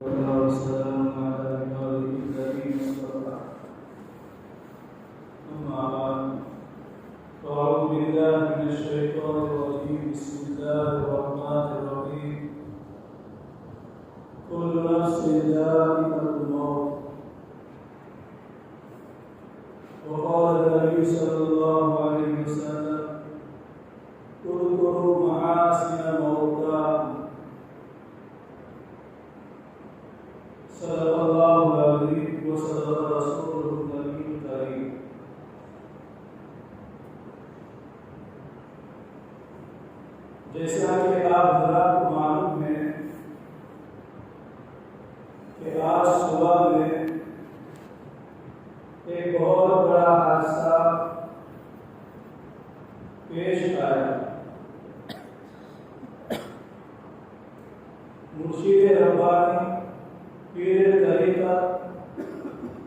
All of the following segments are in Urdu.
والسلام على عباده الذين اصطفى أما بعد فأعوذ بالله من الشيطان الرجيم بسم الله الرحمن الرحيم كل نفس ذائقة الموت وقال النبي صلى الله عليه وسلم اذكروا محاسن موتاكم صدق اللہ العظیم وصدق رسولہ النبی الکریم۔ جیسا کہ آپ حضرات کو معلوم ہے کہ آج صبح میں ایک بہت بڑا حادثہ پیش آیا۔ مرشد ربانی، پیر طریقت،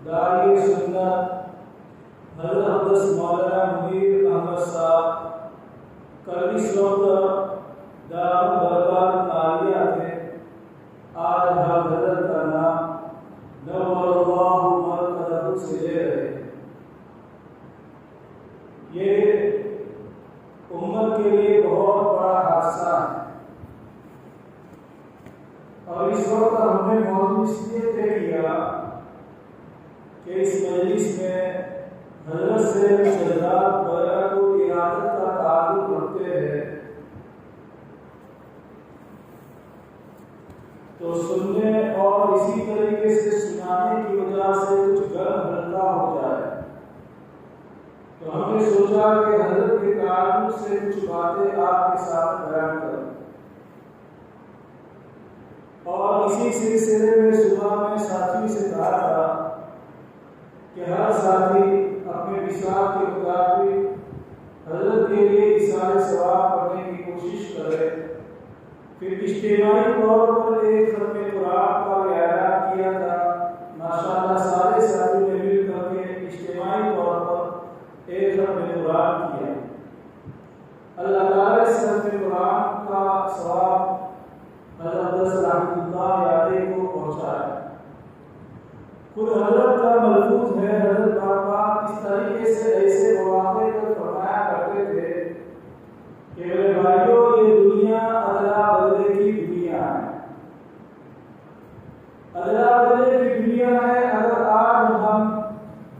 داعی سنت حضرت اقدس مولانا منیر احمد صاحب کل اس وقت دامت برکات عالیہ تھے۔ آج ہم حضرت کا نام نور اللہ مرکزہ سے لے رہے ہیں۔ یہ امت کے لیے بہت بڑا حادثہ ہے، اور اس وقت ہم نے موضوع اس لیے طے کیا کہ اس مجلس میں حضرت سے شہزاد بیعت و ارادت کا تعلق رکھتے ہیں، تو سننے اور اسی طریقے سے سنانے کی وجہ سے کچھ گرم ہلکا ہو جائے، تو ہم نے سوچا کہ حضرت کے تعلق سے کچھ باتیں آپ کے ساتھ بیان کریں۔ اور اسی سلسلے میں صبح میں ساتھی سے کہا تھا کہ ہر ساتھی اپنے نصاب کے مطابق حضرت کے لیے اظہار ثواب کرنے کی کوشش کرے۔ پھر اجتماعی طور پر ایک ختم قرآن کا اعلان کیا تھا۔ ماشاءاللہ سارے ساتھی نے مل کر کے اجتماعی طور پر ایک ختم قرآن کیا۔ اللہ تعالیٰ اس ختم قرآن کا ثواب حضرت رحمۃ اللہ علیہ کو پہنچایا۔ خود حضرت کا ملفوظ ہے، حضرت پاک اس طریقے سے ایسے مواقع پر فرمایا کرتے تھے کہ میرے بھائیوں، یہ دنیا ادلا بدلے کی دنیا ہے، ادلا بدلے کی دنیا ہے۔ اگر آج ہم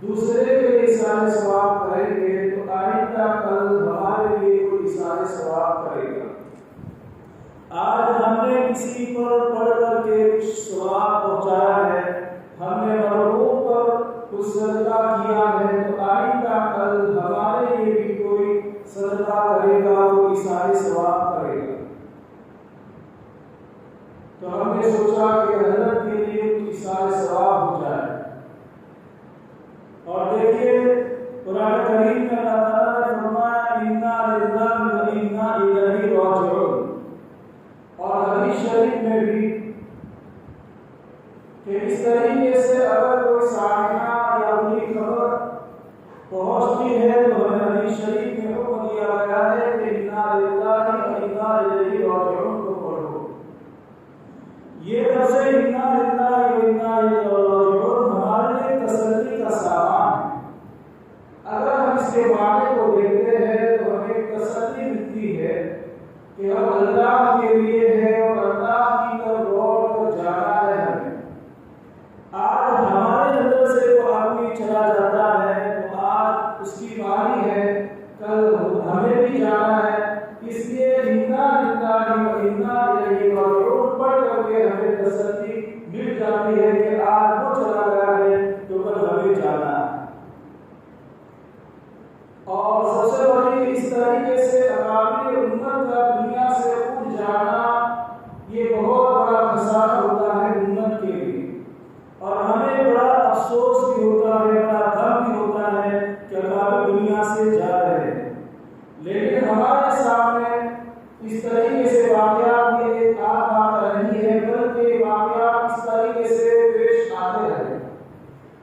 دوسرے کے اظہار ثواب کریں گے تو آئندہ کل ہمارے لیے کوئی اظہار ثواب کرے گا۔ آج ہم نے کسی پر پڑھ کر کے کچھ ثواب پہنچایا ہے، ہم نے مرحوم پر کچھ صدقہ کیا ہے، تو آئندہ کل ہمارے لیے بھی کوئی صدقہ کرے گا، وہ اظہار ثواب کرے گا۔ تو ہم نے سوچا کہ حضرت کے لیے کچھ اظہار ثواب ہو جائے۔ اور دیکھیے قرآن کریم میں اللہ تعالیٰ نے فرمایا اِنَّا لِلَّهِ وَإِنَّا إِلَيْهِ رَاجِعُونَ، اور حدیث شریف میں بھی کہ اس طریقے سے اگر کوئی سامعہ یا بری خبر پہنچتی ہے تو ہمیں حدیث شریف میں حکم دیا گیا ہے کہ اِنَّا لِلَّهِ وَإِنَّا إِلَيْهِ رَاجِعُونَ کو پڑھو۔ یہ لفظ اِنَّا لِلَّهِ وَإِنَّا إِلَيْهِ رَاجِعُونَ ہمارے لیے تسلی کا سامان ہے۔ اگر ہم اس کے معنی کو دیکھتے ہیں تو ہمیں تسلی ملتی ہے کہ ہم اللہ کے لیے ہے اور اللہ کی طرف لوٹ کر جانا ہے ہمیں۔ آج ہمارے اندر سے وہ آدمی چلا جاتا ہے تو آج اس کی باری ہے، کل ہمیں بھی جانا ہے، اس لیے اِنَّا لِلَّهِ وَإِنَّا إِلَيْهِ رَاجِعُونَ پڑھ کر کے ہمیں تسلی مل جاتی ہے کہ آج وہ چلا گیا ہے تو کل ہمیں جانا ہے۔ اور سب سے بڑی اس طریقے سے عوام امت کا دنیا سے اٹھ جانا یہ بہت بڑا خسارہ ہوتا ہے امت کے لیے، اور ہمیں بڑا افسوس بھی ہوتا ہے، بڑا غم بھی ہوتا ہے کہ عوام دنیا سے جا رہے ہیں۔ لیکن ہمارے سامنے اس طریقے سے واقعات یہ آتا نہیں ہے، بلکہ واقعات اس طریقے سے پیش آتے ہیں۔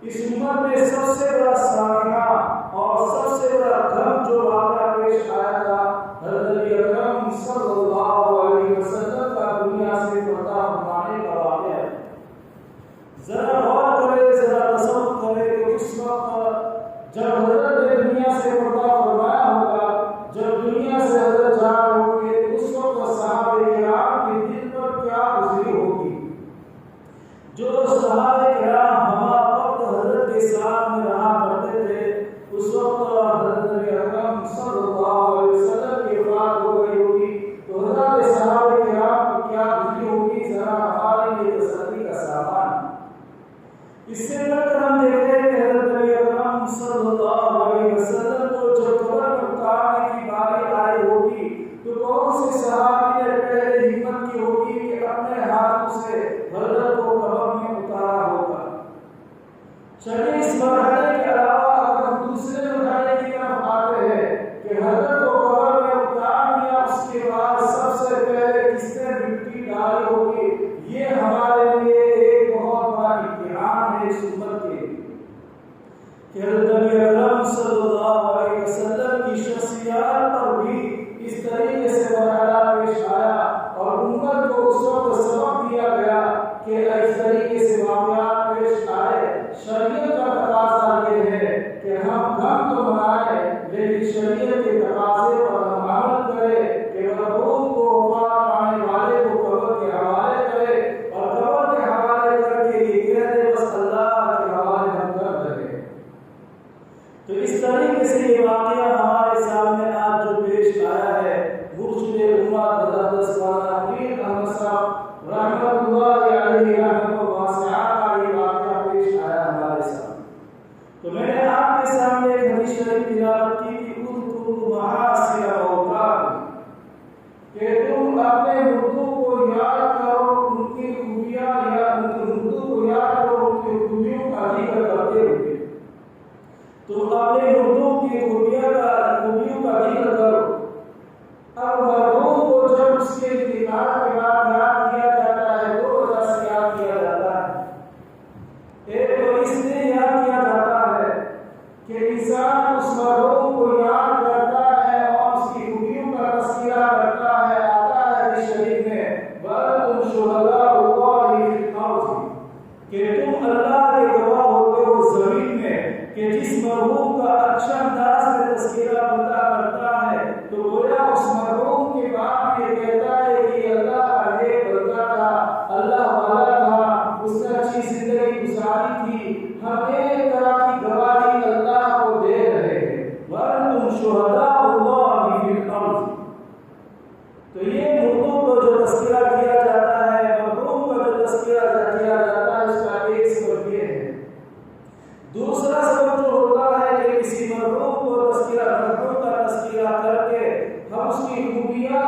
اس امت میں سب سے بڑا سامعہ اور سب سے بڑا غم جو واقعہ پیش آیا تھا حضرت نبی اکرم صلی اللہ علیہ وسلم کا دنیا سے پردہ فرمانے کا واقعہ ہے۔ جو صحابہ کرام ہمارا وقت حضرت کے ساتھ میں رہا کرتے تھے، اس وقت حضرت نبی اکرم صلی اللہ علیہ وسلم کی وفات ہو گئی ہوگی، تو حضرت صحابہ کرام کو کیا خوشی ہوگی، ذرا ہمارے لیے تسلی کا سامان۔ اس سے بڑھ کر ہم دیکھتے ہیں کہ حضرت نبی اکرم صلی اللہ علیہ وسلم کو جب قبر میں اتارنے کی باری آئی ہوگی تو کون سے صحابی نے پہلے ہمت کی ہوگی کہ اپنے ہاتھوں سے حضرت کو قبر میں اتارا ہوگا۔ چلیے اس مرحلے کے علاوہ اگر ہم دوسرے مرحلے کی طرف آتے ہیں کہ حضرت کو قبر میں اتار دیا، اس کے بعد سب سے پہلے کس نے مٹی ڈالی ہوگی، یہ ہمارے لیے ایک بہت بڑا امتحان ہے اس امت کے کہ حضرت نبی اکرم صلی اللہ علیہ وسلم کی شخصیات پر بھی اس طریقے سے مرحلہ پیش آیا اور امت کو اس وقت سبق دیا گیا کہ اس طریقے سے واقعات پیش آئے۔ شریعت کا تقاضا یہ ہے کہ ہم غم تو منائیں لیکن شریعت کے تقاضے پر ہم عمل کریں کہ مرحوم کو وفات پانے والے کو قبر کے حوالے کرے اور قبر کے حوالے کر کے یہ کہہ دے بس اللہ کے حوالے ہم کر دیں۔ تو اس طریقے سے یہ واقعہ ہمارے سامنے آج جو پیش آیا ہے، مرشد امت حضرت مولانا میر احمد صاحب رحمۃ اللہ علیہ رحمۃ واسعہ کا یہ واقعہ پیش آیا ہمارے سامنے۔ تو میں نے آپ کے سامنے ایک حدیث شریف تلاوت کی کہ اذکروا محاسن موتاکم، کہ تم اپنے مردوں کو یاد کرو ان کی خوبیاں، یا ان کے مردوں کو یاد کرو ان کی خوبیوں کا ذکر کرتے ہوئے، تم اپنے مردوں کی خوبیوں کا ذکر کرو۔ اب مرحوم کو جب اس کے انتقال کے بعد یاد کیا جاتا ہے دو وجہ سے یاد کیا جاتا ہے۔ ایک تو اس لیے یاد کیا جاتا ہے کہ انسان اس مرحوم کو یاد کرتا ہے اور اس کی خوبیوں کا تذکرہ کرتا ہے۔ آتا ہے حدیث شریف میں وَأَنْتُمْ شُهَدَاءُ اللَّهِ فِي الْأَرْضِ، کہ تم اللہ کے گواہ ہوتے ہو زمین میں کہ جس مرحوم کا اچھا انداز میں تذکرہ بندہ کرتا ہے تو گویا اس مرحوم کے باپ یہ کہتا ہے کہ اللہ کا نیک بندہ تھا، اللہ والا تھا، اس نے اچھی زندگی گزاری تھی، ہم ایک طرح کی گواہی اللہ کو دے رہے ہیں۔ وَأَنْتُمْ شُهَدَاءُ اللَّهِ فِي الْأَرْضِ، تو یہ مردوں کو جو تذکرہ کیا جاتا ہے، مرحوم کا جو تذکرہ کیا جاتا ہے، اس کا ایک سبب یہ ہے۔ دوسرا سبب جو ہوتا ہے کہ کسی مرحوم کو مرحوم کا تذکرہ کر کے ہم اس کی خوبیوں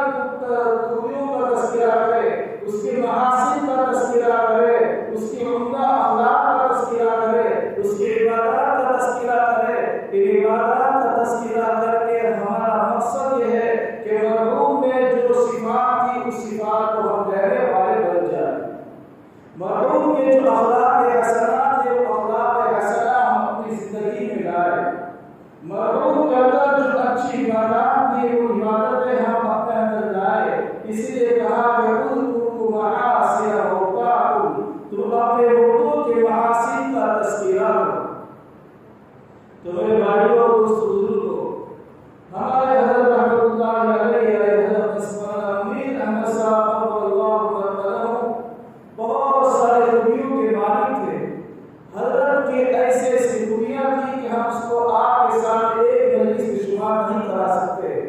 کا تذکرہ کریں، اس کے محاسن کا تذکرہ کریں، اس کے عمدہ اخلاق کا تذکرہ کریں، اس کی عبادات کا تذکرہ کریں۔ ان عبادات کا تذکرہ کر کے ہمارا مقصد یہ ہے کہ مرحوم میں جو صفات تھی اس صفات کو ہم رہنے والے بن جائیں۔ مرحوم کے جو اخلاق حسنات ہیں وہ اخلاق حسنہ ہم اپنی زندگی میں لائیں۔ مرحوم کے اندر جو اچھی عبادات تھی وہ عبادتیں ہم اپنے اندر لائیں۔ اس لیے کہا کہ اذکروا محاسن موتاکم، تم اپنے مردوں کے محاسن کا تذکرہ کرو۔ تو میرے بھائیوں اور دوستوں بزرگوں، ہمارے حضرت رحمۃ اللہ علیہ حضرت مولانا میر احمد صاحب رضی اللہ عنہ بہت سارے خوبیوں کے مالک تھے۔ حضرت کے ایسے ایسی خوبیاں تھیں کہ ہم اس کو آپ کے سامنے ایک مجلس میں شمار نہیں کرا سکتے۔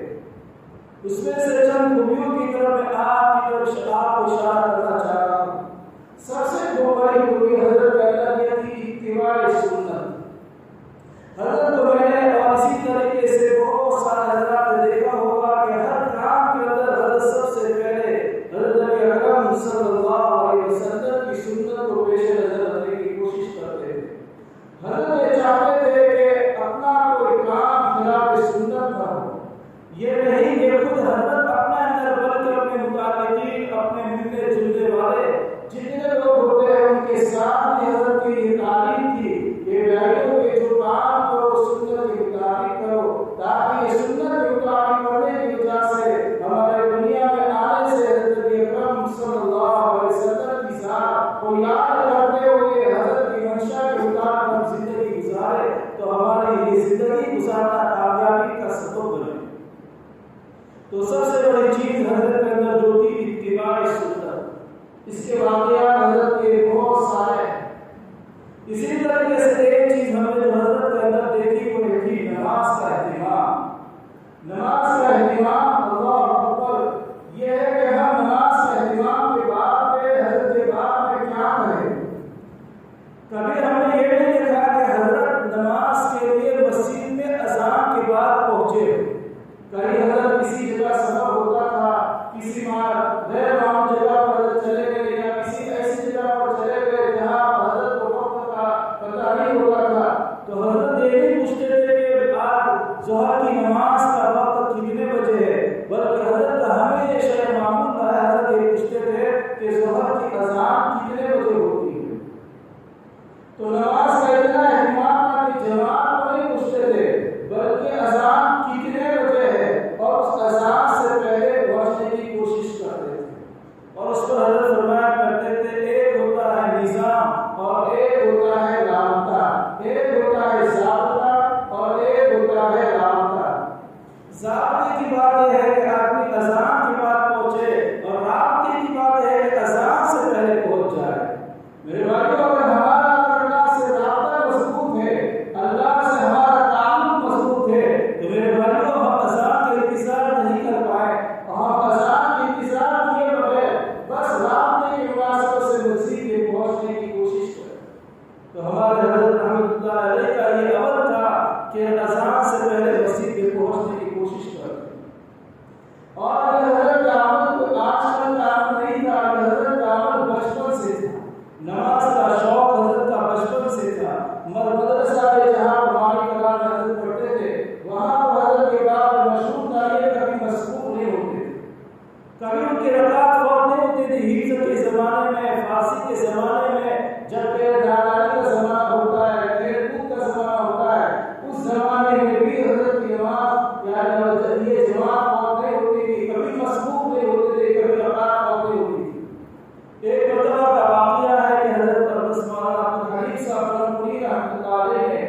اس میں سے چند خوبیوں کی طرف میں آپ کو اشارہ کرنا چاہ رہا ہوں۔ سب سے بڑی خوبی حضرت کا یہ تھی اتباع سنت۔ حضرت کو میں نے اور اسی طریقے سے بہت سارے حضرات نے دیکھا ہوگا کہ ہر کام کے اندر حضرت سب سے پہلے حضرت نبی اکرم صلی اللہ علیہ وسلم کی سنت کو پیش نظر رکھنے کی کوشش کرتے تھے۔ حضرت یہ چاہتے تھے کہ اپنا کوئی کام خلاف سنت نہ ہو۔ یہ نہیں کہ خود حضرت اپنا اندر بلکہ اپنے متعلقین، اپنے ملنے جلنے والے جتنے لوگ ہوتے ہیں ان کے ساتھ بھی حضرت کی یہ تعلیم تھی کہ بھائیوں کے جو کام کرو سنت کے مطابق کرو، تاکہ یہ سنت کے مطابق کرنے کی وجہ سے ہمارے دنیا میں آنے سے حضرت اکرم صلی اللہ علیہ وسلم کی ذات کو یاد کرتے ہوئے حضرت کی منشا کے مطابق ہم زندگی گزارے تو ہماری یہ زندگی گزارنا کامیابی کا سبب بنے۔ تو سب سے بڑی چیز حضرت کے اندر جو تھی اتباع سنت۔ اس کے واقعات حضرت کے بہت سارے تو ہمارے حضرت رحمۃ اللہ علیہ کا یہ عمل تھا کہ اذان سے پہلے مسجد میں پہنچنے کی کوشش کرتے، اور حضرت کا عمل آج کل کا عمل نہیں تھا، حضرت کا عمل بچپن سے تھا، نماز کا شوق حضرت کا بچپن سے تھا۔ مدرسہ میں جہاں قرآن کلام حضرت پڑھتے تھے وہاں حضرت کے بعد مشہور تھا، یہ کبھی مسبوق نہیں ہوتے تھے، کبھی ان کے رکعت فوت نہیں ہوتی تھی۔ حفظ کے زمانے میں، فارسی کے زمانے میں، جب داغانی کا زمانہ ہوتا ہے، کھیل کود کا زمانہ ہوتا ہے، اس زمانے میں بھی حضرت کی نماز یہ جماعت فوت نہیں ہوتی تھی، کبھی مسبوق نہیں ہوتے تھے، کبھی رکعت فوت نہیں ہوتی تھی۔ ایک مرتبہ کا واقعہ ہے کہ حضرت مولانا عبدالحلیم صاحب رحمۃ اللہ علیہ نے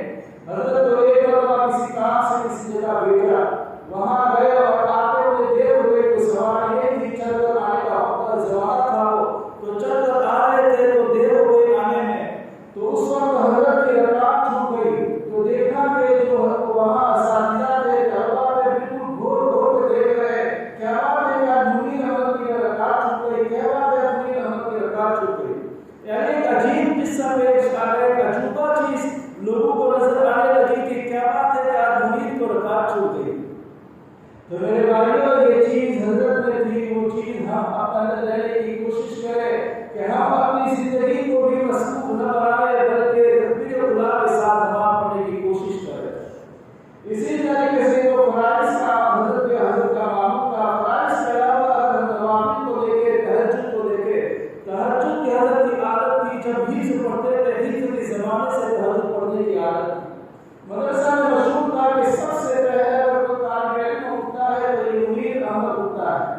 حضرت کو ایک مرتبہ کسی کام سے کسی جگہ بھیجا، وہاں گئے اور آتے ہوئے دیر ہوئے، کوئی سوال یہ تھی چل کر آنے کا وقت زمانہ تھا، وہ تو چل کر آ رہے تھے تو دیر ہو گئی آنے میں، تو اس وقت حضرت کی رکعت چھوٹ گئی، تو دیکھا کہ جو وہاں اساتذہ تھے طلبا تھے بالکل گھور گھور کے دیکھ رہے، کیا بات ہے کہ نوری احمد کی رکعت چھوٹ گئی، کیا بات ہے نوری احمد کی رکعت چھوٹ گئی۔ یعنی ایک عجیب قصہ پیش آ گیا، ایک عجوبہ چیز لوگوں کو نظر آنے لگی کہ کیا بات ہے کہ آج مرید کو رکعت چھوٹ گئی۔ تو میرے بھائیوں یہ چیز حضرت میں تھی، وہ چیز ہم اپنے لینے کی کوشش کریں کہ ہم اپنی زندگی کو بھی مسبوق نہ بنائیں بلکہ تکبیر اولیٰ کے ساتھ نماز پڑھنے کی کوشش کریں۔ اسی طریقے سے جو فرائض کا حضرت کا معمول کا فرائض کے علاوہ اگر نوافل کو دیکھے، تہجد کو دیکھے، تہجد کی حضرت کی عادت تھی، جب حفظ پڑھتے تھے حفظ کے زمانے سے تہجد پڑھنے کی عادت تھی۔ مدرسہ میں مشہور تھا کہ سب سے پہلے اگر کوئی طالب علم اٹھتا ہے تو یہ منیر احمد اٹھتا ہے،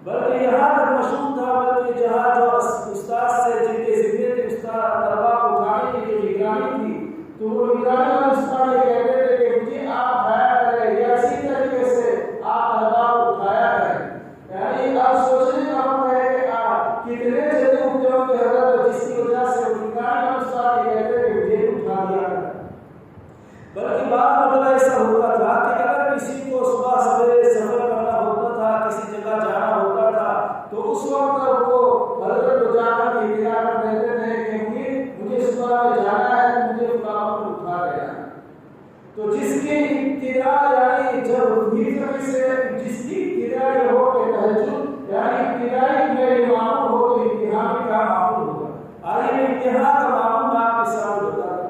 بلکہ یہاں تک مشہور تھا بلکہ جہاں جو استاد سے جن کے ذمے تھے استاد طلبا کو اٹھانے کی جو نگرانی تھی، تو وہ نگرانی والے استاد یہ کہتے تھے کہ مجھے آپ اٹھایا کریں، یا اسی طریقے سے آپ طلبا کو اٹھایا کریں۔ یعنی آپ سوچنے کا وقت ہے کہ آپ کتنے جلدی اٹھتے ہوں گے حضرت، جس کی وجہ سے نگرانی والے استاد یہ کہتے تھے کہ مجھے اٹھا دیا کریں۔ بلکہ بعض مرتبہ ایسا ہوتا تھا کہ اگر کسی کو صبح سویرے سفر کرنا ہوتا تھا، کسی جگہ جانا ہوتا تھا، تو اس وقت وہ حضرت کو جا کر اطلاع کر دیتے تھے کہ مجھے صبح میں جانا ہے، مجھے فلاں وقت اٹھا دینا۔ تو جس کی ابتدا یعنی جب جس کی ابتدا یہ ہو کہ تہجد یعنی ابتدائی میرے معمول ہو تو امتحان کا معمول ہوگا، آئیے امتحان کا معمول آپ کے ساتھ ہوتا ہے۔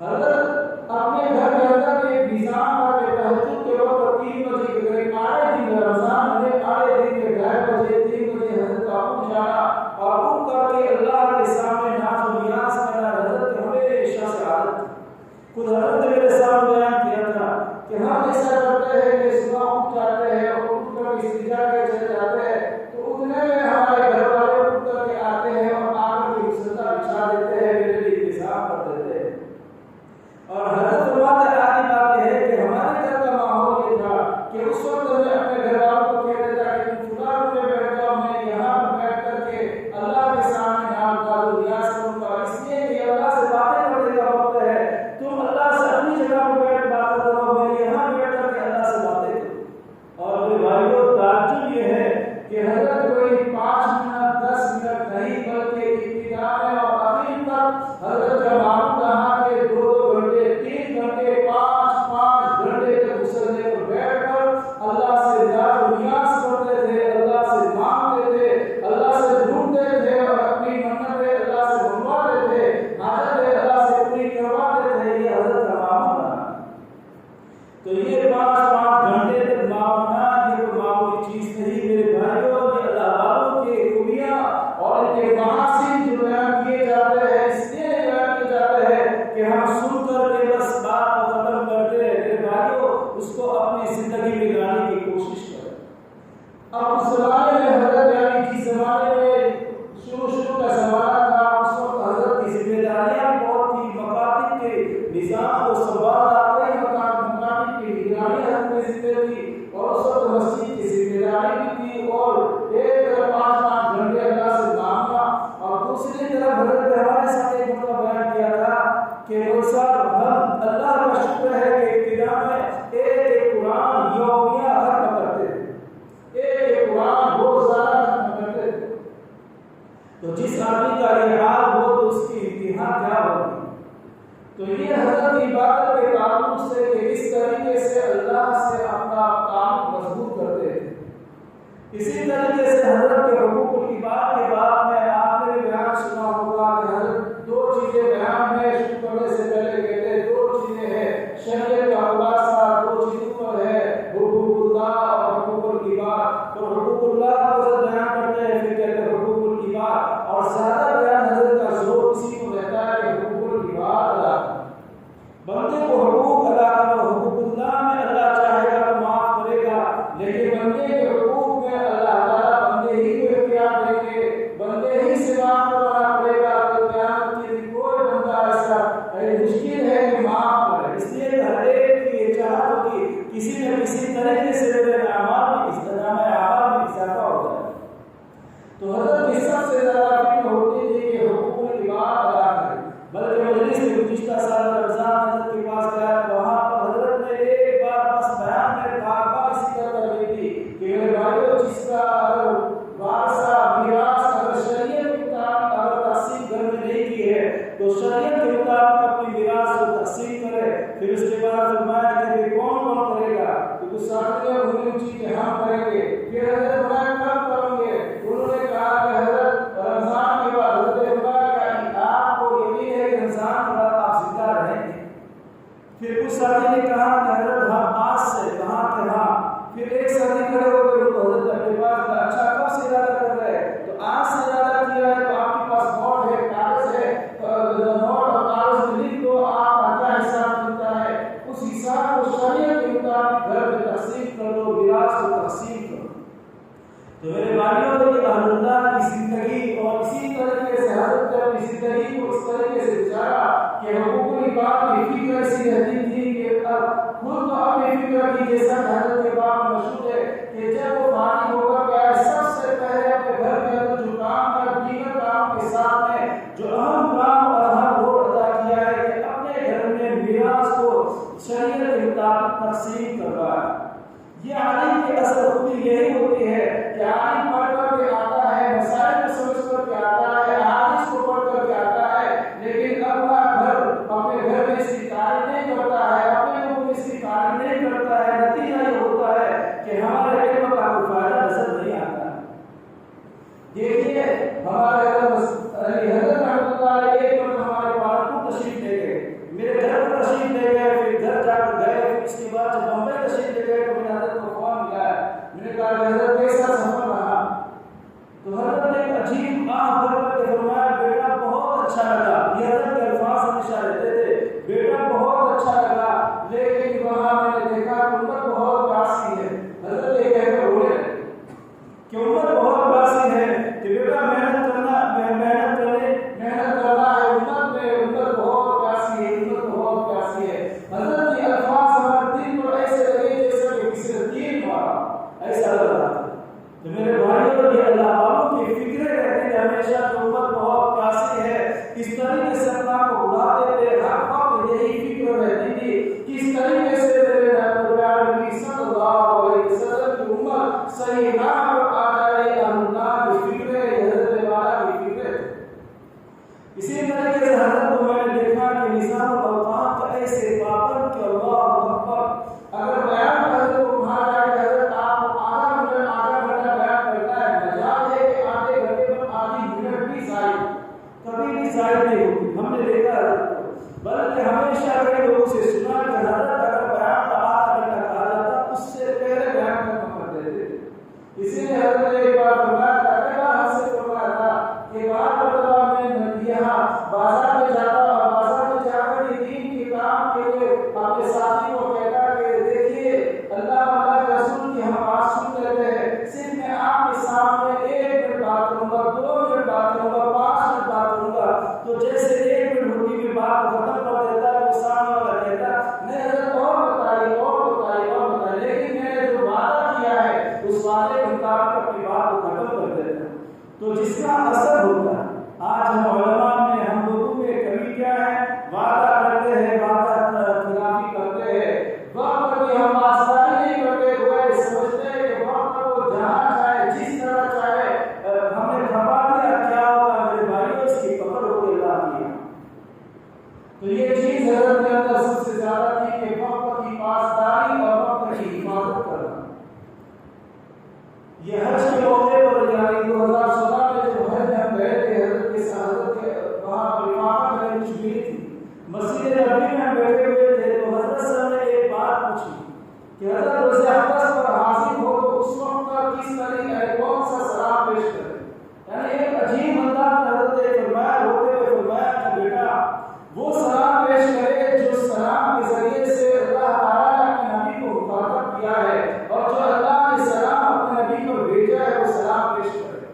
حضرت اپنے گھر کے اندر ایک نظام تھا کہ تہجد کے وقت 3 بجے کے قریب آئے دن رمضان میں آئے دن کے 2:30 بجے 3 بجے حضرت کا اٹھ جانا اور اٹھ کر کے اللہ کے سامنے ناز و نیاز کرنا حضرت کے ہمیشہ سے عادت تھی۔ خود حضرت نے میرے سامنے بیان کیا تھا کہ ہم ایسا کرتے ہیں کہ صبح اٹھ جاتے ہیں اور اٹھ کر استنجا کے چلے جاتے ہیں، تو اتنے میں ہمارے گھر والے اٹھ کر کے آتے ہیں اور آ کر کے سجدہ بچھا دیتے ہیں، میرے لیے انتظام کر دیتے ہیں۔ اور حضرت فرماتے آگے بات یہ ہے کہ ہمارے گھر کا ماحول یہ تھا کہ اس وقت میں اپنے گھر والوں کو کہہ دیتا کہ تم فلاں روم میں بیٹھ جاؤ، میں یہاں پر بیٹھ کر کے اللہ کے سامنے ناز و نیاز کروں گا، اس لیے کہ اللہ سے باتیں کرنے کا وقت ہے، تم اللہ سے اپنی جگہ پر بیٹھ باتیں کرو، میں یہاں بیٹھ کر کے اللہ سے باتیں کروں۔ اور میرے بھائیوں تعجب یہ ہے کہ حضرت کوئی 5 منٹ 10 منٹ نہیں بلکہ ابتدا میں اور آخر تک حضرت کا معمول رہا کہ 2 گھنٹے 3 گھنٹے 5 گھنٹے تک مسلے پر بیٹھ کر اللہ سے ناز و نیاز کرتے تھے، اللہ سے مانگتے تھے، اللہ سے ڈھونڈتے تھے اور اپنی منتیں اللہ سے منواتے تھے، حاجتیں اللہ سے پوری کرواتے تھے۔ یہ حضرت کا معمول رہا۔ تو یہ 5 گھنٹے تک معمولات یہ معمولی چیز نہیں میرے بھائیوں، یہ اللہ والوں کے خوبیاں اور ان کے محاسن جو بیان کیے جاتے ہیں، اس لیے بیان کیے جاتے ہیں کہ ہم سن کر کے بس بات کو ختم کرتے ہیں۔ میرے بھائیوں اس کو اپنی زندگی میں لانے کی کوشش کریں۔ اب اس زمانے میں حضرت یعنی جس زمانے میں شروع کا زمانہ تھا، اس وقت حضرت کی ذمہ داریاں بہت تھی، مکاتب کے نظام کو سنبھالنا، کئی مکاتب کی نگرانی حضرت میں ذمہ تھی، اور اس وقت مسجد کی ذمہ داری بھی تھی، اور ایک طرف 5 گھنٹے اللہ سے مانگنا، اور دوسری طرف حضرت نے ہمارے ساتھ ایک مرتبہ بیان کیا تھا کہ وہ صاحب ہم اللہ کا شکر ہے کہ ابتدا میں ایک قرآن یومیہ ختم کرتے تھے، ایک قرآن روزانہ ختم کرتے تھے۔ تو جس آدمی کا یہ حال ہو تو اس کی انتہا کیا ہوگی؟ تو یہ حضرت عبادت کے تعلق سے کہ اس طریقے سے اللہ سے اپنا تعلق مضبوط کرتے ہیں. اسی طریقے سے حضرت کے حقوق العباد کے بعد میں آپ نے بیان سنا ہوگا کہ حضرت دو چیزیں بیان میں شروع کرنے سے پہلے کہتے ہیں دو چیزیں ہیں شریعت کا خلاصہ دو چیزوں پر ہے حقوق اللہ اور حقوق العباد. تو حقوق اللہ کو بیان کرتے ہیں پھر کہتے ہیں حقوق العباد اور زیادہ بیان حضرت کا زور اسی کو رہتا ہے کہ حقوق العباد ادا بندے کو حقوق ادا کرو. حقوق اللہ میں اللہ چاہے گا تو معاف کرے گا لیکن بندے کے حقوق میں اللہ تعالیٰ بندے ہی کو اختیار دیں گے بندے ہی سے معاف کرنا پڑے گا. تو قیامت کے دن کوئی بندہ ایسا مشکل ہے کہ معاف کرے. اس لیے ہر ایک کی یہ چاہت ہوگی کسی نہ کسی طریقے سے میرے اعمال میں اضافہ ہو جائے. تو حضرت کی سب سے زیادہ فکر ہوتی تھی کہ حقوق العباد ادا کرے. بلکہ مجلس میں گزشتہ سال رمضان حضرت کے پاس گیا تو وہاں پر حضرت نے ایک بار بس بیان میں بار بار اسی طرح کر دی تھی کہ میرے بھائیو جس کا اگر وارثہ میراث اگر شریعت کے مطابق اگر تقسیم گھر میں نہیں کی ہے تو شریعت کے مطابق اپنی میراث کو تقسیم کرے. پھر اس کے بعد فرمایا کہ کون کرے گا تو کچھ ساتھیوں نے پوچھی کہ ہم کریں گے. پھر حضرت فرمایا کب کریں گے. انہوں نے کہا کہ حضرت رمضان کے بعد. حضرت فرمایا کہ آپ کو یقین ہے کہ رمضان کے بعد آپ زندہ رہیں گے. پھر کچھ ساتھی نے کہا کہ حضرت ہم آج سے کہاں کہ ہاں. پھر ایک ساتھی کھڑے ہو گئے تو حضرت اپنے پاس اچھا کب سے ارادہ کر رہے تو آج سے ارادہ کیا ہے تو آپ کے پاس نوٹ ہے کاغذ ہے نوٹ اور کاغذ میں لکھ دو آپ کیا حساب ملتا ہے اس حساب کو شریعت کے مطابق گھر میں تقسیم کر دو میراث کو تقسیم کرو. تو میرے بھائیوں یہ اہل اللہ کی زندگی اور اسی طریقے سے حضرت نے اپنی زندگی کو اس طریقے سے گزارا کہ حقوق العباد کی فکر ایسی رہتی تھی کہ خود تو اپنی فکر کی جیسا حضرت کے بعد مشہور ہے کہ جب وہ فارغ ہو کر گیا سب سے پہلے اپنے گھر کے اندر جو کام ہے دیگر کام کے ساتھ میں جو اہم کام اور اہم رول ادا کیا ہے کہ اپنے گھر میں میراث کو شریعت کے مطابق تقسیم کروایا. یہ عالم کی اصل خوبی یہی ہوتی ہے کہ عالم پڑھ کر کے آتا ہے مسائل کو سمجھ کر کے آتا ہے حدیث کو پڑھ کر کے آتا ہے لیکن اپنا گھر اپنے گھر میں اس کی تعریف نہیں کرتا ہے اپنے لوگوں میں اس کی تعریف نہیں کرتا ہے. نتیجہ یہ ہوتا ہے کہ ہمارے علم کا کوئی فائدہ نظر نہیں آتا. دیکھیے ہمارے حضرت رحمۃ اللہ علیہ ایک وقت ہمارے پالتو تشریف لے گئے میرے گھر پر تشریف لے گئے پھر گھر جا کر گئے. اس کے بعد جب بمبئی تشریف لے گئے تو میں نے حضرت کو فون ملا میں نے کہا حضرت کیسا سفر رہا. تو حضرت نے ایک عجیب آہ بھر کر کے فرمایا بیٹا بہت اچھا لگا. یہ حضرت کے الفاظ ہمیشہ رہتے تھے بیٹا بہت اچھا لگا لیکن وہاں میں نے دیکھا کہ امت بہت قاسی ہے. حضرت یہ کہہ کر بولے کہ امت بہت قاسی ہے کہ بیٹا محنت کرنا ہے امت بہت قاسی ہے امت بہت قاسی ہے. حضرت یہ الفاظ ہمارے دل پر ایسے لگے جیسے کہ کسی نے تیر مارا ایسا لگ رہا تھا. تو میرے بھائیوں یہ اللہ والوں کی فکریں رہتی ہے ہمیشہ کہ امت بہت قاسی ہے. اس طریقے سے اللہ کو بلاتے تھے ہر وقت یہی فکر رہتی تھی کس طریقے سے میرے نبی صلی اللہ علیہ وسلم کی امت صحیح راہ پر آ جائے. اللہ کی فکریں حضرت والا کی فکریں. اسی طریقے سے حضرت کو میں نے دیکھا کہ نظام الاوقات کا ایسے پابند کہ اللہ اکبر اگر بیان حضرت کو کہا جائے کہ حضرت آپ کو آدھا گھنٹہ بیان کرتا ہے مجال ہے کہ آدھے گھنٹے پر آدھی منٹ بھی ضائع کبھی بھی ضائع نہیں ہوگی. ہم نے دیکھا حضرت کو بلکہ ہمیشہ کئی لوگوں سے سنا کہ حضرت اگر بیان کا آدھا گھنٹہ کہا جاتا اس سے پہلے بیان ختم کر دیتے. اسی لیے حضرت نے ایک بار فرمایا تھا کئی بار ہم سے فرمایا تھا کہ بار مرتبہ میں یہاں بازار میں جاتا اور بازار میں جا کر یہ دین کے کام کے لیے اپنے ساتھی کو کہتا کہ دیکھیے اللہ کے رسول کی ہم بات سن لیتے ہیں صرف میں آپ کے سامنے 1 منٹ بات کروں گا 2 منٹ بات کروں گا 5 منٹ بات کروں گا. تو جیسے 1 منٹ ہوتی ہوئی بات ختم کر دیتا ہے وہ سامنے والا کہتا نہیں حضرت اور بتائیے لیکن میں نے جو وعدہ کیا ہے اس وعدے کے مطابق اپنی بات کو ختم کر دیتا. تو جس کا اثر ہوتا ہے آج ہم علماء میں ہم لوگوں میں کبھی عزت کے اندر سب سے زیادہ تھی کہ وقت کی پاسداری اور وقت کی حفاظت کرنا۔ یہ حج کے موقع پر یعنی 2016 میں جو حج ہم گئے تھے، حضرت کے حضرت کے وہاں رفاقت میں کچھ بھی تھی، مسجد نبوی میں ہم بیٹھے ہوئے تھے تو حضرت صاحب نے ایک بات پوچھی کہ حضرت روزہ اقدس پر حاضر ہو تو اس وقت کا کس طریقے کون سا سلام پیش کرے؟ یعنی ایک عجیب انداز میں حضرت نے فرمایا، ہوتے ہوئے فرمایا کہ بیٹا وہ سلام پیش کرے جو سلام کے ذریعے سے اللہ تعالیٰ نے اپنے نبی کو مخاطب کیا ہے، اور جو اللہ نے سلام اپنے نبی کو بھیجا ہے وہ سلام پیش کرے۔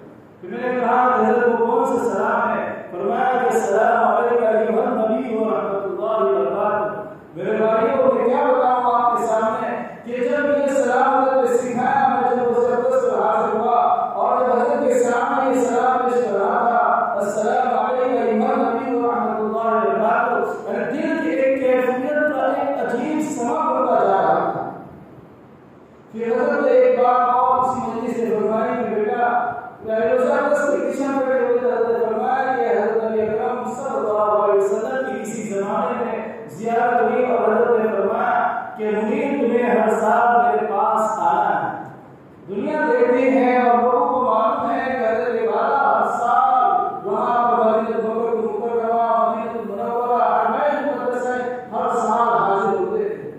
پھر میں نے کہا کہ حضرت وہ کون سا سلام ہے؟ فرمایا کہ السلام علیکم ایھا النبی ورحمۃ اللہ وبرکاتہ۔ میرے بھائیوں میں کیا بتاؤں آپ کے سامنے کہ جب یہ سلام حضرت نے سکھایا، میں جب روزہ اقدس پر حاضر ہوا اور جب حضرت کے سامنے یہ سلام پیش کر رہا تھا، السلام علیکم ایھا النبی ورحمۃ اللہ وبرکاتہ، میرے دل کی ایک کیفیت کا ایک عجیب سما بنتا جا رہا تھا۔ پھر حضرت نے ایک بات اور اسی مجلس سے فرمائی کہ بیٹا روزہ اقدس کے کشن پہ حضرت نے فرمایا کہ حضرت نبی اکرم صلی اللہ علیہ وسلم کی کسی زمانے میں زیارت ہوئی اور حضرت نے فرمایا کہ منیر تمہیں ہر سال میرے پاس آنا ہے۔ دنیا دیکھتی ہے اور لوگوں کو معلوم ہے کہ حضرت والا ہر سال وہاں پر مدینہ مکرمہ، مدینہ منورہ، حرمین مقدسہ ہر سال حاضر ہوتے تھے۔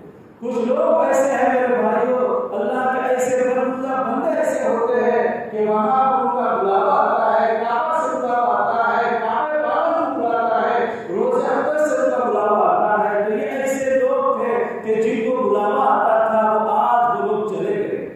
کچھ لوگ ایسے ہیں میرے بھائیوں، اللہ کے ایسے برگزیدہ بندے ایسے ہوتے ہیں کہ وہاں ان کا بلاوا آتا ہے، کعبہ سے بلاوا آتا ہے، کعبے پاک بلاتا ہے، روزہ اقدس سے ان کا بلاوا آتا ہے۔ تو یہ ایسے لوگ تھے کہ جن کو بلاوا آتا تھا وہ آج وہ لوگ چلے گئے۔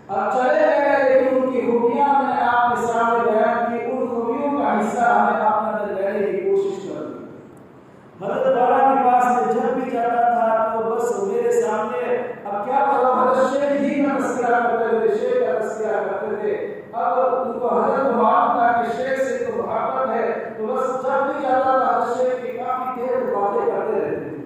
اب چلے گئے لیکن ان کی خوبیاں میں نے آپ کے سامنے بیان کی، ان خوبیوں کا حصہ ہمیں اپنے اندر لینے کی کوشش کر دی۔ حضرت والا کے پاس میں جب بھی جاتا تھا تو بس میرے سامنے اب کیا پتا حضرت شیخ ہی کا تذکرہ کرتے تھے، شیخ کا تذکرہ کرتے تھے۔ اب ان کو حضرت کو معلوم تھا کہ شیخ سے تو محبت ہے، تو بس جب بھی جاتا تھا حضرت شیخ کی کافی دیر باتیں کرتے رہتے تھے۔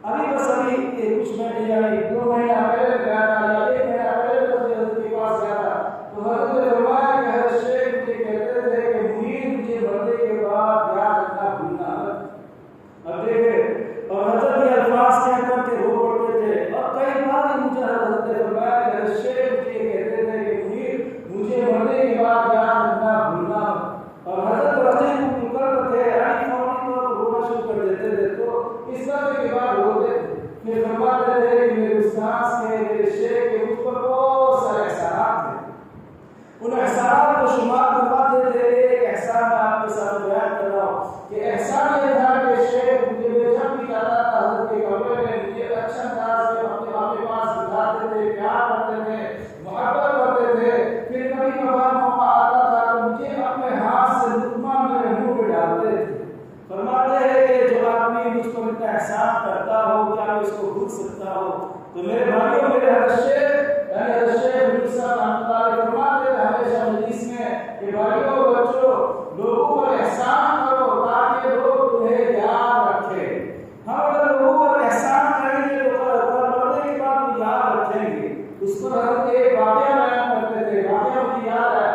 ابھی بس کچھ مہینے یعنی 2 مہینہ پہلے گیا تھا یا 1 مہینہ پہلے حضرت کے پاس گیا تھا تو حضرت نے فرمایا کہ حضرت شیخ مجھے کہتے تھے کہ منیر مجھے مرنے کے بعد یاد رکھنا بھولنا مت۔ اب دیکھیں اور حضرت یہ الفاظ کہہ کر کے رو پڑتے تھے، اور کئی بار مجھے حضرت نے فرمایا کہ حضرت شیخ مجھے کہتے تھے کہ منیر مجھے مرنے کے بعد یاد رکھنا بھولنا مت۔ اور حضرت رضی مقرر تھے، یعنی فوری طور پر رونا شروع کر دیتے تھے، تو اس دفعے کے بعد روتے تھے، پھر فرماتے تھے کہ میرے استاذ کے، میرے شیخ کے مجھ پر بہت سارے احسانات تھے۔ ان احسانات کو شمار کرواتے تھے۔ ایک احسان میں آپ کے ساتھ بیان کر رہا ہوں کہ احسان یہ تھا کہ شیخ مجھے جب بھی جاتا تھا حضرت کے کمرے میں مجھے اچھا انداز میں اپنے پاس بٹھاتے تھے، پیار کرتے تھے، محبت کرتے تھے۔ پھر کبھی کبھار موقع آتا تھا تو مجھے اپنے ہاتھ سے لقمہ میرے منہ پہ ڈالتے تھے۔ فرماتے ہیں کہ جو آدمی مجھ پر اتنا احسان کرتا ہو کیا میں اس کو بھول سکتا ہوں؟ تو میرے بھائیوں میرے حضرت شیخ یعنی حضرت شیخ میر صاحب رحمۃ اللہ علیہ فرماتے تھے ہمیشہ مجلس میں کہ بھائیوں بچوں لوگوں پر احسان کرو تاکہ لوگ تمہیں یاد رکھیں۔ ہم اگر لوگوں پر احسان کریں گے تو مرنے کے بعد وہ یاد رکھیں گے۔ اس پر حضرت ایک واقعہ بیان کرتے تھے، واقعہ مجھے یاد ہے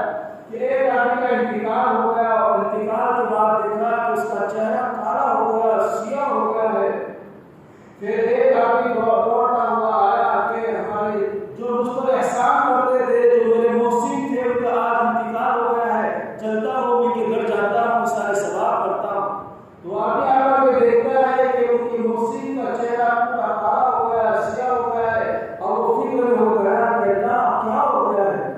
کہ ایک آدمی کا انتقال ہو گیا اور انتقال کے بعد دیکھا کہ اس کا چہرہ کالا ہو گیا، سیاہ ہو گیا ہے۔ پھر ایک آدمی دوڑتا ہوا آیا کہ ہمارے جو مجھ پر احسان کرتے تھے، جو میرے محسن تھے، ان کا آج انتقال ہو گیا ہے، چلتا ہوں ان کے گھر جاتا ہوں، سارے ثواب کرتا ہوں۔ تو آدمی آ کر کے دیکھتا ہے کہ ان کے محسن کا چہرہ پورا کالا ہو گیا، سیاہ ہو گیا ہے، اور وہ فکر میں ہو گیا کہ اللہ کیا ہو گیا ہے۔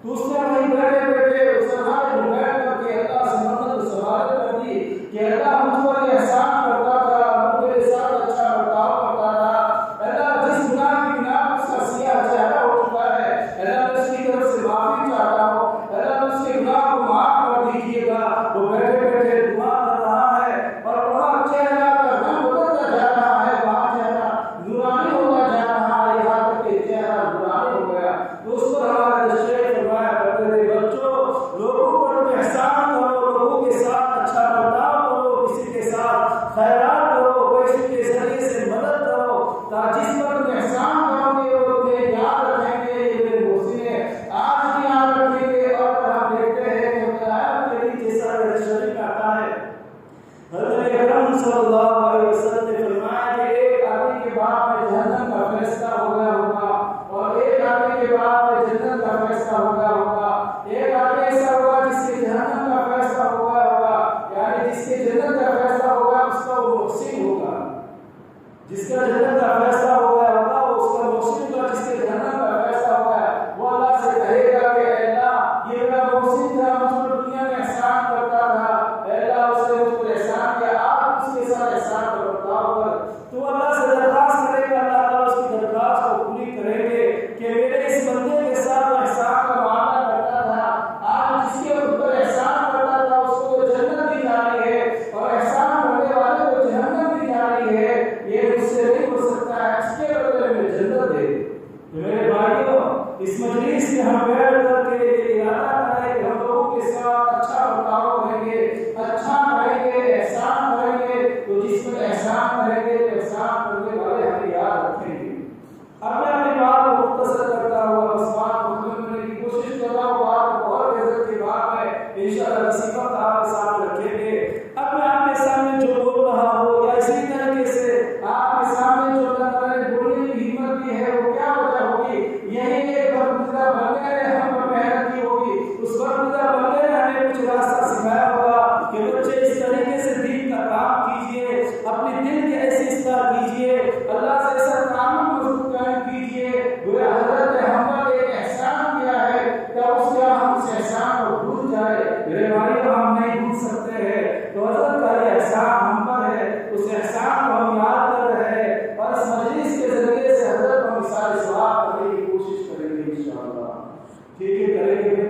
تو اس نے وہیں بیٹھے بیٹھے اس سرحد میں بیٹھ کر کے اللہ سے مدد سوال کر دی کہ اللہ مجھ پر احسان کرتا تھا، میرے ساتھ اچھا برتاؤ کرتا تھا، اللہ جس گناہ کی بنا پر اس کا سیاہ چہرہ ہو چکا ہے، اللہ میں اس کی طرف سے معافی چاہتا ہوں، اللہ میں اس کے گناہ کو معاف کر دیجیے گا۔ وہ بیٹھے بیٹھے دعا کر رہا ہے اور وہاں چہرہ کا رنگ بدلتا جا رہا ہے، وہاں چہرہ نورانی ہوتا جا رہا ہے، یہاں تک کہ چہرہ نورانی ہو گیا۔ تو اس پر ہمارے شیخ فرمایا کرتے تھے بچوں لوگوں پر تم احسان کرو، لوگوں کے ساتھ اچھا برتاؤ کرو، کسی کے ساتھ خیرات کرو، پیسے کے ذریعے سے مدد کرو، تاکہ جس پر تم احسان کرو گے وہ تمہیں یاد رکھیں گے۔ یہ میرے محسن ہیں آج بھی یاد رکھیں گے۔ اور ہم دیکھتے ہیں کہ آیت کے نیچے سارے شریف آتا ہے حضرت اکرم اکرم صلی اللہ علیہ وسلم نے فرمایا کہ ایک آدمی کے بعد میں جہنم کا فیصلہ ہو گیا ہوگا اور ایک آدمی کے بعد میں جنت کا فیصلہ ہو گیا ہوگا. ایک آدمی ایسا ہوگا جس کے جہنم کا فیصلہ ہو گیا ہوگا، یعنی جس کے جنت کا فیصلہ ہوگا اس کا وہ محسن ہوگا. جس کا جنت کا فیصلہ ہو گیا ہوگا وہ اس کا محسن ہوگا. جس کے جہنم کا فیصلہ ہوا ہے وہ اللہ سے کہے گا کہ اے اللہ یہ میرا محسن تھا، مجھ پر دنیا میں احسان کرتا تھا، اے اللہ اس نے مجھ پر احسان کیا، آپ اس کے ساتھ احسان کا برتاؤ کر. تو اللہ سے درخواست کرے گا، اللہ تعالیٰ اس کی درخواست کو پوری کریں گے کہ میرے اس بندے کے ساتھ وہ احسان کا معاملہ کرتا تھا، آج جس کے اوپر احسان کرتا تھا اس کو جنت دی جا رہی ہے اور احسان کرنے والے کو جہنم دی جا رہی ہے. یہ مجھ سے نہیں ہو سکتا ہے، اس کے بدلے میں جنت دے. میرے بھائیوں، اس مجلس میں ہم بیٹھ کر کے یہ ارادہ کریں کہ ہم لوگوں کے ساتھ اچھا برتاؤ کریں گے، اچھا کریں گے، احسان کریں گے. تو جس پر احسان کریں گے تو احسان کرنے والے ہمیں یاد رکھیں گے. اب میں اپنی بات کو مختصر کرتا ہوا بس بات کو ختم کرنے کی کوشش کر رہا ہوں. بات کو اور عزت کی بات ہے، انشاءاللہ نصیحت آپ کے سامنے رکھیں گے. اب میں آپ کے سامنے جو بول رہا ہوں یا اسی طریقے سے آپ کے سامنے جو بولنے کی ہمت کی ہے وہ کیا وجہ ہوگی؟ یہی ایک برگزیدہ بندے نے ہم پر محنت کی ہوگی. اس برگزیدہ بندے نے ہمیں کچھ راستہ سکھایا ہوگا کہ بچے اس طریقے سے دین کا کام کیجئے، اپنے دل کے ایسی اصلاح کیجئے، اللہ سے ایسا تعلق مضبوط قائم کیجئے. گویا حضرت محمد نے ایک احسان کیا ہے، کیا اس کا ہم اس احسان کو بھول جائے؟ میرے بھائیو ہم نہیں بھول سکتے ہیں. تو حضرت کا یہ احسان ہم پر ہے، اس احسان کو ہم یاد کر رہے ہیں اور اس مجلس کے ذریعے سے حضرت کو مثال ثواب کرنے کی کوشش کریں گے انشاءاللہ. ٹھیک ہے، کریں گے.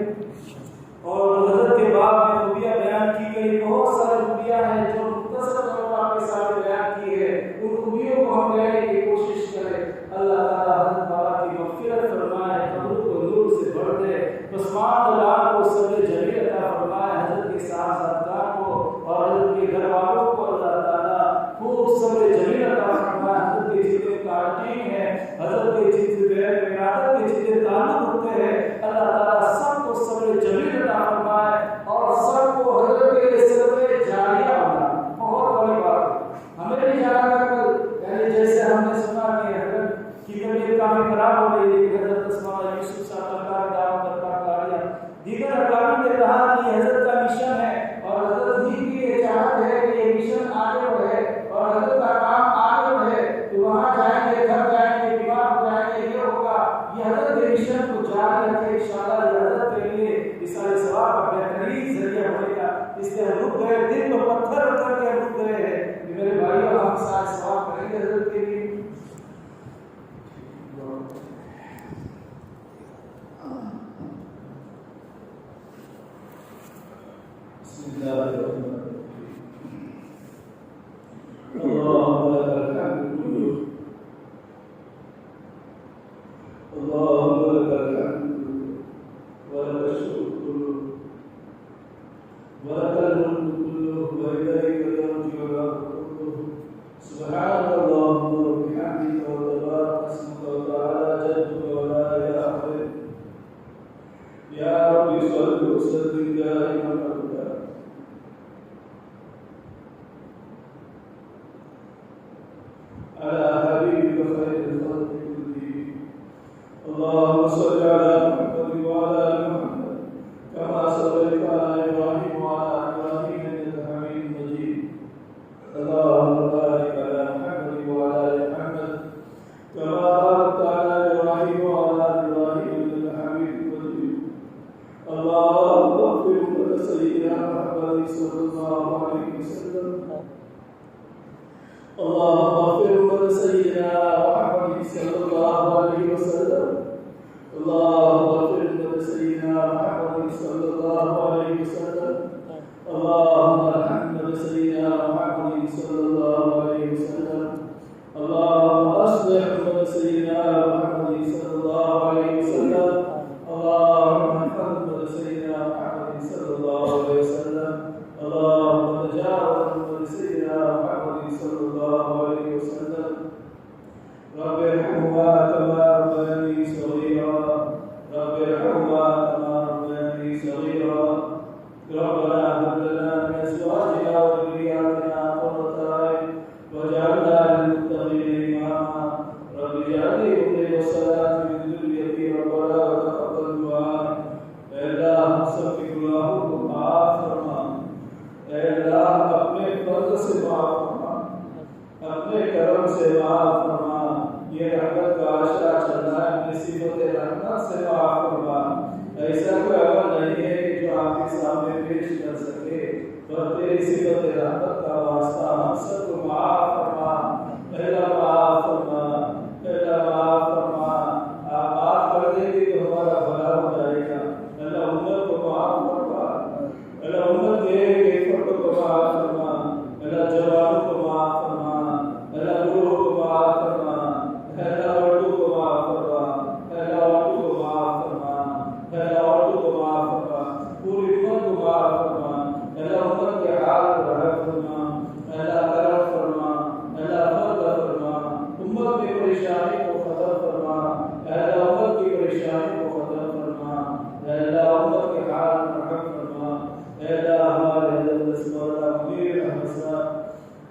اور حضرت کے بعد میں خوبیاں بیان کی گئی، بہت ساری خوبیاں ہیں جو مختصر طور پر آپ کے سامنے بیان کی ہے. ان خوبیوں کو ہم لینے کی کوشش کریں. اللہ تعالیٰ حضرت بابا کی مغفرت فرمائے، قبر کو نور سے بھر دے، پسماند اولاد کو صبر جمیل عطا فرمائے. حضرت کے صاحبزادگان کو اور حضرت کے گھر والوں کو اللہ تعالیٰ خوب صبر جمیل عطا فرمائے. حضرت کے جتنے قارئین ہیں، حضرت کے جتنے بیعت ولادت کے جتنے تعلق ہوتے ہیں، اللہ تعالیٰ سب کو صبر جمیل عطا فرمائے اور سب کو حضرت کے صدقے جاریہ بنائے. بہت بڑی بات ہے. ہمیں نہیں جانا تھا کل، یعنی جیسے ہم نے سنا کہ حضرت کی طبیعت کافی خراب ہو رہی ہے، حضرت اسماء یوسف صاحب کا دعوت کرتا کاریا دیگر اکابر نے کہا کہ حضرت کا مشن ہے اور حضرت جی کی یہ چاہت ہے کہ یہ مشن آگے بڑھے اور حضرت کا کام آگے بڑھے. تو وہاں جائیں گے، گھر جائیں گے، بیمار ہو جائیں گے، یہ ہوگا. یہ حضرت کے مشن کو جاری رکھے انشاءاللہ. یہ حضرت کے لیے رسالہ ثواب کا بہترین ذریعہ بنے گا. اس سے ہم رک گئے، دل کو پتھر کر کے رک گئے ہیں. میرے بھائیوں ہم سارے ثواب کریں گے حضرت کے لیے. بسم اللہ الرحمن الرحیم. اللهم لك الحمد كله، اللهم لك الحمد ولك الشكر كله ولك الملك كله وإليك يرجع الأمر كله. سبحانك اللهم وبحمدك وتبارك اسمك وتعالى جدك ولا إله غيرك. يا رب صل وسلم دائما أبدا على حبيبك خير الخلق كلهم. اللهم صل على محمد وعلى آل محمد كما صليت على إبراهيم وعلى آل إبراهيم إنك حميد مجيد. اللهم بارك على محمد وعلى آل محمد كما باركت على إبراهيم وعلى آل إبراهيم إنك حميد مجيد. اللهم اغفر لنا سيدنا محمد صلى الله عليه وسلم. اللهم اغفر لنا سيدنا محمد صلى الله عليه وسلم. اللهم اغفر لنا سيدنا محمد صلى الله عليه وسلم. اللهم ارحمنا سيدنا محمد صلى الله عليه وسلم. اللهم اصلح لنا سيدنا محمد صلى الله عليه وسلم. اللهم احفظنا سيدنا محمد صلى الله عليه وسلم. اللهم تجاوز عن سيدنا محمد صلى الله عليه وسلم. رب ارحمهما كما ربياني صغيرا. رب ارحمهما كما ربياني صغيرا. ربنا هب لنا من ازواجنا وذرياتنا قرة سے معاف فرما، یہ رحمت کا عشرہ چل رہا ہے، اپنی صفت رحمت سے معاف فرما۔ ایسا کوئی عمل نہیں ہے کہ جو آپ کے سامنے پیش کر سکے، پر تیری صفت رحمت کا واسطہ ہم سب کو معاف فرما، اللہ معاف فرما، اللہ معاف فرما۔ آپ معاف کر دیں گے تو ہمارا بھلا ہو جائے گا۔ اللہ امت کو معاف فرما، اللہ امت کے ایک فرد کو معاف فرما، اللہ جوانوں کو معاف فرما، اللہ بوڑھوں کو معاف فرما، اللہ عورتوں کو معاف فرما، اللہ عورتوں کو معاف فرما، اللہ عورتوں کو معاف فرما، پوری امت کو معاف فرما، اللہ امت کے حال کو رحم فرما، اللہ کرم فرما، اللہ فضل فرما، امت کی پریشانی کو ختم فرما، اللہ امت کی پریشانی کو ختم فرما، اللہ امت کے حال کو رحم فرما، اللہ ہمارے حضرت اسماعیل امیر احمد صاحب،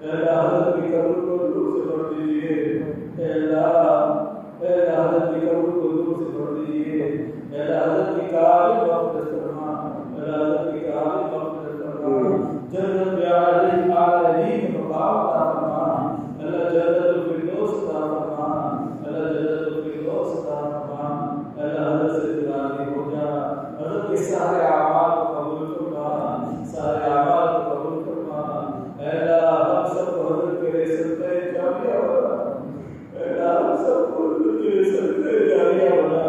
اللہ حضرت کی قبر کو دور سے بڑھ دیجیے، اللہ حضرت کی قبر کو دور سے بڑھ دیجیے، اللہ حضرت کی کامل مغفرت فرما، اللہ حضرت کی کامل مغفرت فرما، جنت عالی مقام عطا فرما، اللہ جنت الفردوس عطا فرما، اللہ جنت الفردوس عطا فرما، اللہ حضرت سے راضی ہو جا، حضرت کے سارے اعمال کو قبول فرما، سارے اعمال کو قبول فرما، اللہ ہم سب کو حضرت کے لیے صدقہ جاریہ بنا، اللہ ہم سب کو حضرت کے لیے صدقہ جاریہ بنا،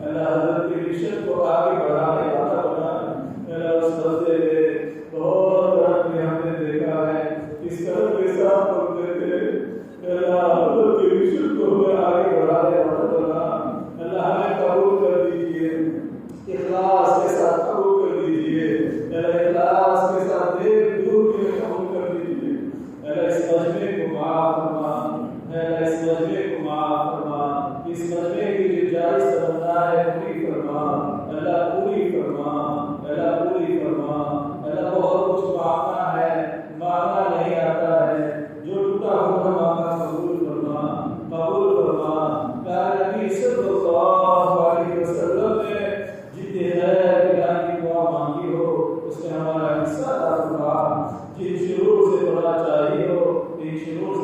اللہ حضرت کی رشت کو آگے بڑھانے والا بنا، اللہ اس مسئلے میں بہت رنگ میں ہم نے دیکھا ہے اس طرح کے ساتھ پڑھتے تھے، اللہ حضرت کی رشت کو ہمیں آگے بڑھانے والا بنا، اللہ ہمیں قبول کر دیجیے، اخلاص کے ساتھ قبول کر دیجیے، اللہ اخلاص کے ساتھ دیر دور کے قبول کر دیجیے، اللہ اس مجمع کو معاف فرما، اللہ اس مجمع کو معاف فرما، اس مجمع کی جو جائز تمنا ہے پوری فرما، اللہ پوری فرما، اللہ پوری فرما، اللہ بہت کچھ مانگنا ہے، مانگنا نہیں آتا ہے، جو ٹوٹا ہوا مانگا قبول فرما، قبول فرما، پیارے نبی صلی اللہ علیہ وسلم نے جتنے خیر کی دعا مانگی ہو اس میں ہمارا حصہ عطا فرما، جن شرور سے بڑا چاہیے ہو ان شرور